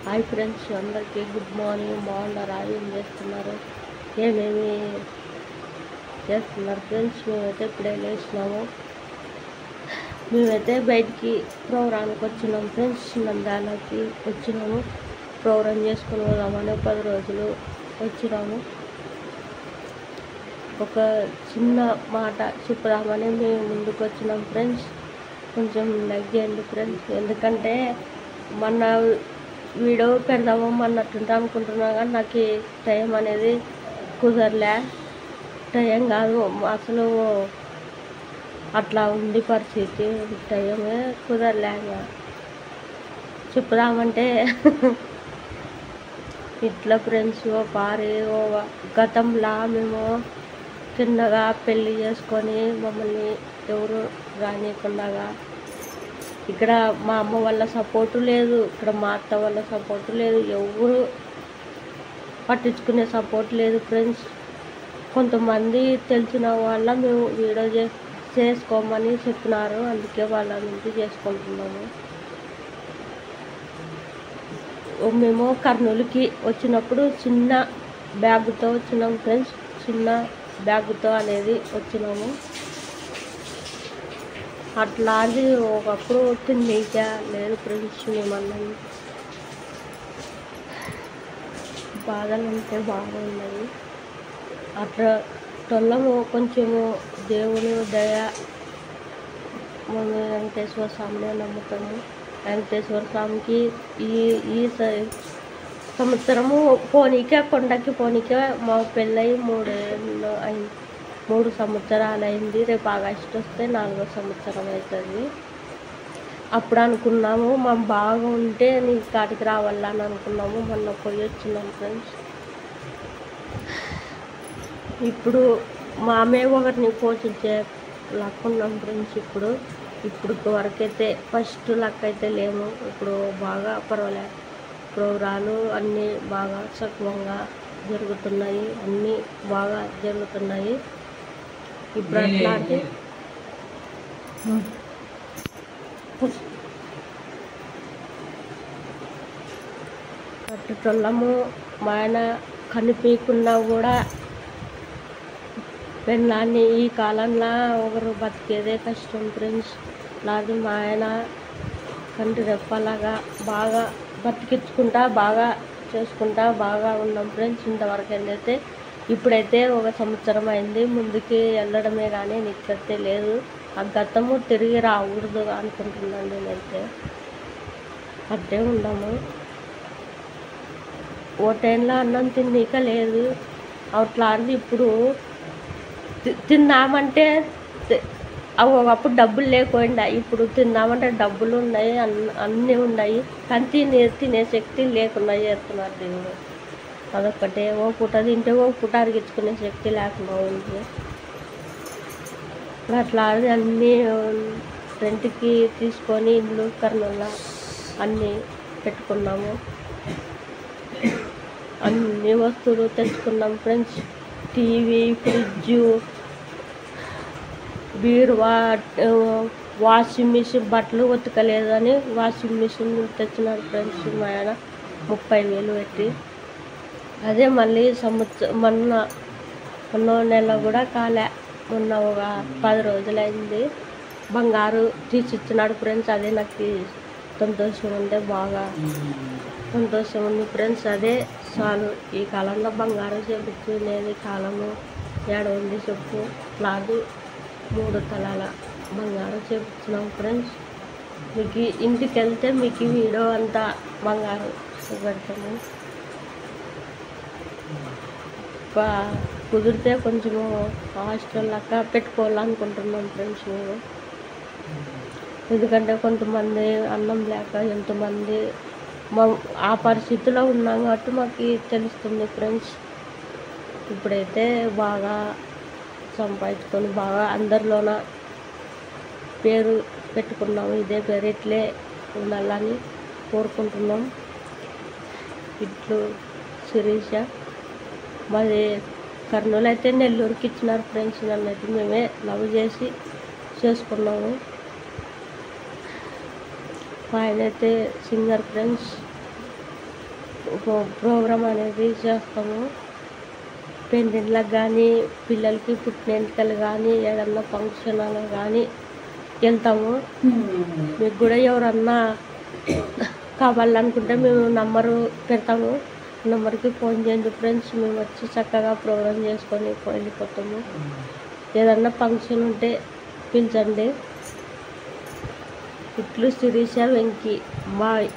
Hi friends, అందరికీ good morning. బాగున్నారా? ఏం చేస్తున్నారు? ఏమేమి చేస్తున్నారు ఫ్రెండ్స్? మేమైతే ఇప్పుడే లేచినాము. మేమైతే బయటికి ప్రోగ్రాంకి వచ్చినాం ఫ్రెండ్స్. నంద్యాలకి వచ్చినాము. ప్రోగ్రాం చేసుకుని పోదామని 10 రోజులు వచ్చినాము. ఒక చిన్న మాట చెప్పుదామని మేము ముందుకు వచ్చినాం ఫ్రెండ్స్. కొంచెం లైక్ చేయండి ఫ్రెండ్స్. ఎందుకంటే మొన్న వీడియో పెడదాము అన్నట్టుంటే అనుకుంటున్నా, కానీ నాకు టైం అనేది కుదరలే. టైం కాదు, అసలు అట్లా ఉంది పరిస్థితి. టైమే కుదరలే. చెప్పుదామంటే ఇట్లా ఫ్రెండ్స్, గతంలా మేము చిన్నగా పెళ్ళి చేసుకొని మమ్మల్ని ఎవరు రానియకుండా, ఇక్కడ మా అమ్మ వాళ్ళ సపోర్టు లేదు, ఇక్కడ మా అత్త వాళ్ళ సపోర్టు లేదు, ఎవరు పట్టించుకునే సపోర్ట్ లేదు ఫ్రెండ్స్. కొంతమంది తెలిసిన వాళ్ళ మేము వీడియో చేసుకోమని చెప్పినారు, అందుకే వాళ్ళ నుంచి చేసుకుంటున్నాము. మేము కర్నూలుకి వచ్చినప్పుడు చిన్న బ్యాగుతో వచ్చినాము ఫ్రెండ్స్. చిన్న బ్యాగుతో అనేది వచ్చినాము. అట్లాంటి ఒకప్పుడు తిండిగా లేదు ఫ్రెండ్స్. మేమన్నాము బాధలు అంటే బాగా ఉన్నాయి. అట్లా టొల్లము కొంచెము దేవుని దయ. మేము వెంకటేశ్వర స్వామిని నమ్ముతాము. వెంకటేశ్వర స్వామికి ఈ సంవత్సరము కొండకి పోనీకే మా పెళ్ళై 3 సంవత్సరాలు అయింది. రేపు ఆగస్టు వస్తే 4వ సంవత్సరం అవుతుంది. అప్పుడు అనుకున్నాము మేము బాగా ఉంటే నీ కాటికి రావాలని అనుకున్నాము. మొన్న పోయి వచ్చినాం ఫ్రెండ్స్. ఇప్పుడు మామే ఒకరిని పోషించే లక్కున్నాం ఫ్రెండ్స్. ఇప్పుడు వరకైతే ఫస్ట్ లక్ అయితే లేము. ఇప్పుడు బాగా పర్వాలేదు. ప్రోగ్రాలు అన్నీ బాగా సక్రమంగా జరుగుతున్నాయి. అన్నీ బాగా జరుగుతున్నాయి. ఇప్పుడు అట్లాంటి పట్టుటోళ్ళము. మా ఆయన కనిపించకుండా కూడా పెళ్ళాన్ని ఈ కాలంలో ఒకరు బతికేదే కష్టం ఫ్రెండ్స్. నాది మా ఆయన కంటి రెప్పలాగా బాగా బతికించుకుంటా, బాగా చేసుకుంటా బాగా ఉన్నాం ఫ్రెండ్స్. ఇంతవరకు ఏంటైతే ఇప్పుడైతే 1 సంవత్సరం అయింది. ముందుకి వెళ్ళడమే కానీ నిక్కతే లేదు. ఆ గతము తిరిగి రాకూడదు అనుకుంటున్నాను నేనైతే. అట్టే ఉన్నాము. ఓ టైంలో అన్నం తిన్నీక లేదు. అట్లాంటి ఇప్పుడు తిందామంటే ఒకప్పుడు డబ్బులు లేకుండా, ఇప్పుడు తిందామంటే డబ్బులు ఉన్నాయి, అన్నీ ఉన్నాయి, కానీ తినే శక్తి లేకుండా చేస్తున్నారు దేవుడు. అదొక్కటే. ఓ పూట తింటే ఓ పూట అరిగించుకునే శక్తి లేకుండా ఉంది. అట్లా అన్నీ రెంట్కి తీసుకొని ఇల్లు కర్నూలు అన్నీ పెట్టుకున్నాము. అన్ని వస్తువులు తెచ్చుకున్నాం ఫ్రెండ్స్. టీవీ, ఫ్రిడ్జ్, బీరువా, వాషింగ్ మిషన్. బట్టలు ఉతకలేదని వాషింగ్ మిషన్ తెచ్చినారు ఫ్రెండ్స్ మా ఆయన 30,000 పెట్టి. అదే మళ్ళీ మొన్న నెల కూడా కాలే, మొన్న ఒక 10 రోజులైంది. బంగారు తీసిచ్చినాడు ఫ్రెండ్స్. అదే నాకు సంతోషం ఉంటే బాగా సంతోషం ఉంది ఫ్రెండ్స్. అదే చాలు. ఈ కాలంలో బంగారం చేపించుకునేది కాలము ఏడ ఉంది చెప్పు. లాది 3 తలాల బంగారం చేపించినాం ఫ్రెండ్స్. మీకు ఇంటికి వెళ్తే మీకు వీడియో అంతా బంగారం పెడతాము. కుదిరితే కొంచెము హాస్టల్ లెక్క పెట్టుకోవాలనుకుంటున్నాం ఫ్రెండ్స్ మేము. ఎందుకంటే కొంతమంది అన్నం లేక ఎంతమంది ఆ పరిస్థితిలో ఉన్నాం కాబట్టి మాకు తెలుస్తుంది ఫ్రెండ్స్. ఇప్పుడైతే బాగా సంపాదించుకొని బాగా అందరిలోన పేరు పెట్టుకున్నాము. ఇదే పేరు ఇట్లే ఉండాలని కోరుకుంటున్నాం. ఇట్లు శిరీష. మాది కర్నూలు అయితే నెల్లూరుకి ఇచ్చినారు ఫ్రెండ్స్. నన్నైతే మేమే లవ్ చేసి చేసుకున్నాము. మా ఆయన అయితే సింగర్ ఫ్రెండ్స్. ప్రోగ్రామ్ అనేది చేస్తాము. పెళ్ళిళ్ళకి కానీ, పిల్లలకి పుట్టినెంటుకలు కానీ, ఏదన్నా ఫంక్షన్లు కానీ వెళ్తాము. మీకు కూడా ఎవరన్నా కావాలనుకుంటే మేము నంబరు పెడతాము, నెంబర్కి ఫోన్ చేయండి ఫ్రెండ్స్. మేము వచ్చి చక్కగా ప్రోగ్రామ్ చేసుకొని వెళ్ళిపోతాము. ఏదన్నా ఫంక్షన్ ఉంటే పిలిచండి. ఇట్లు శిరీష వెంకీ. బాయ్.